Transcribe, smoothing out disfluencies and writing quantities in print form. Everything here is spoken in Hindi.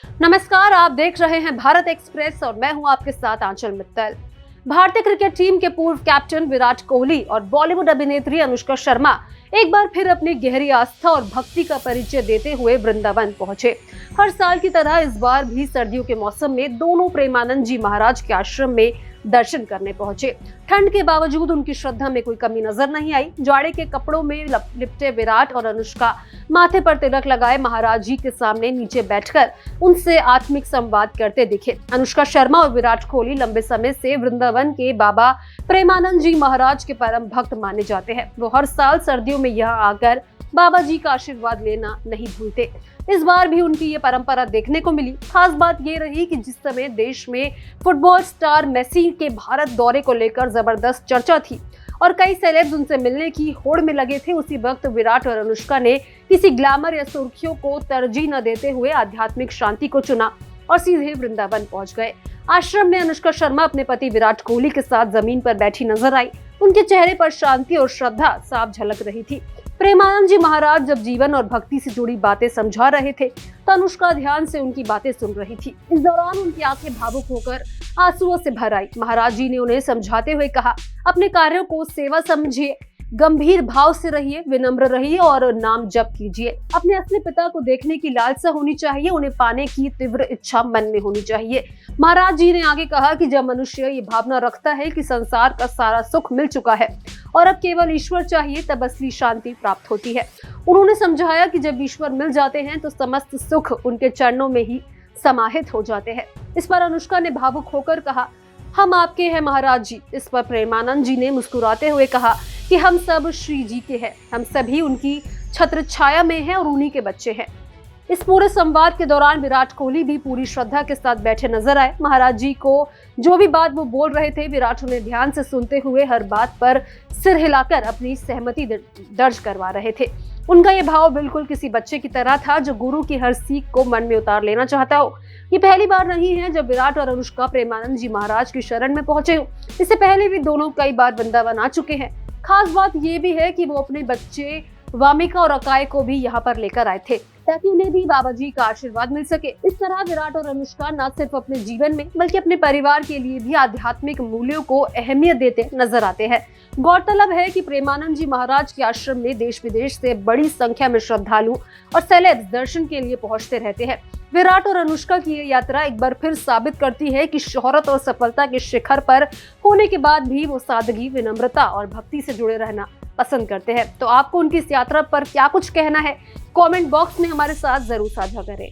नमस्कार, आप देख रहे हैं भारत एक्सप्रेस और मैं हूं आपके साथ आंचल मित्तल। भारतीय क्रिकेट टीम के पूर्व कैप्टन विराट कोहली और बॉलीवुड अभिनेत्री अनुष्का शर्मा एक बार फिर अपनी गहरी आस्था और भक्ति का परिचय देते हुए वृंदावन पहुंचे। हर साल की तरह इस बार भी सर्दियों के मौसम में दोनों प्रेमानंद जी महाराज के आश्रम में दर्शन करने पहुंचे। ठंड के बावजूद उनकी श्रद्धा में कोई कमी नजर नहीं आई। जाड़े के कपड़ों में लिपटे विराट और अनुष्का माथे पर तिलक लगाए महाराज जी के सामने नीचे बैठकर उनसे आत्मिक संवाद करते दिखे। अनुष्का शर्मा और विराट कोहली लंबे समय से वृंदावन के बाबा प्रेमानंद जी महाराज के परम भक्त माने जाते हैं। वो हर साल सर्दियों में यहाँ आकर बाबा जी का आशीर्वाद लेना नहीं भूलते। इस बार भी उनकी ये परंपरा देखने को मिली। खास बात ये रही कि जिस समय देश में फुटबॉल स्टार मेसी के भारत दौरे को लेकर जबरदस्त चर्चा थी और कई सेलेब्स उनसे मिलने की होड़ में लगे थे, उसी वक्त विराट और अनुष्का ने किसी ग्लैमर या सुर्खियों को तरजीह न देते हुए आध्यात्मिक शांति को चुना और सीधे वृंदावन पहुंच गए। आश्रम में अनुष्का शर्मा अपने पति विराट कोहली के साथ जमीन पर बैठी नजर आई। उनके चेहरे पर शांति और श्रद्धा साफ झलक रही थी। प्रेमानंद जी महाराज जब जीवन और भक्ति से जुड़ी बातें समझा रहे थे तो अनुष्का ध्यान से उनकी बातें सुन रही थी। इस दौरान उनकी आंखें भावुक होकर आंसुओं से भर आई। महाराज जी ने उन्हें समझाते हुए कहा, अपने कार्यों को सेवा समझिए, गंभीर भाव से रहिए, विनम्र रहिए और नाम जप कीजिए। अपने असली पिता को देखने की लालसा होनी चाहिए, उन्हें पाने की तीव्र इच्छा मन में होनी चाहिए। महाराज जी ने आगे कहा कि जब मनुष्य ये भावना रखता है कि संसार का सारा सुख मिल चुका है और अब केवल ईश्वर चाहिए, तब असली शांति प्राप्त होती है। उन्होंने समझाया कि जब ईश्वर मिल जाते हैं तो समस्त सुख उनके चरणों में ही समाहित हो जाते हैं। इस पर अनुष्का ने भावुक होकर कहा, हम आपके हैं महाराज जी। इस पर प्रेमानंद जी ने मुस्कुराते हुए कहा कि हम सब श्री जी के हैं, हम सभी उनकी छत्र छाया में हैं और उन्हीं के बच्चे हैं। इस पूरे संवाद के दौरान विराट कोहली भी पूरी श्रद्धा के साथ बैठे नजर आए। महाराज जी को जो भी बात वो बोल रहे थे, विराट उन्हें ध्यान से सुनते हुए हर बात पर सिर हिलाकर अपनी सहमति दर्ज करवा रहे थे। उनका ये भाव बिल्कुल किसी बच्चे की तरह था जो गुरु की हर सीख को मन में उतार लेना चाहता हो। ये पहली बार नहीं है जब विराट और अनुष्का प्रेमानंद जी महाराज की शरण में पहुंचे हो। इससे पहले भी दोनों कई बार वृंदावन आ चुके हैं। खास बात ये भी है कि वो अपने बच्चे वामिका और अकाय को भी यहाँ पर लेकर आए थे ताकि उन्हें भी बाबा जी का आशीर्वाद मिल सके। इस तरह विराट और अनुष्का न सिर्फ अपने जीवन में बल्कि अपने परिवार के लिए भी आध्यात्मिक मूल्यों को अहमियत देते नजर आते हैं। गौरतलब है कि प्रेमानंद जी महाराज के आश्रम में देश विदेश से बड़ी संख्या में श्रद्धालु और सेलेब्स दर्शन के लिए पहुंचते रहते हैं। विराट और अनुष्का की ये यात्रा एक बार फिर साबित करती है कि शोहरत और सफलता के शिखर पर होने के बाद भी वो सादगी, विनम्रता और भक्ति से जुड़े रहना पसंद करते हैं। तो आपको उनकी इस यात्रा पर क्या कुछ कहना है, कमेंट बॉक्स में हमारे साथ जरूर साझा करें।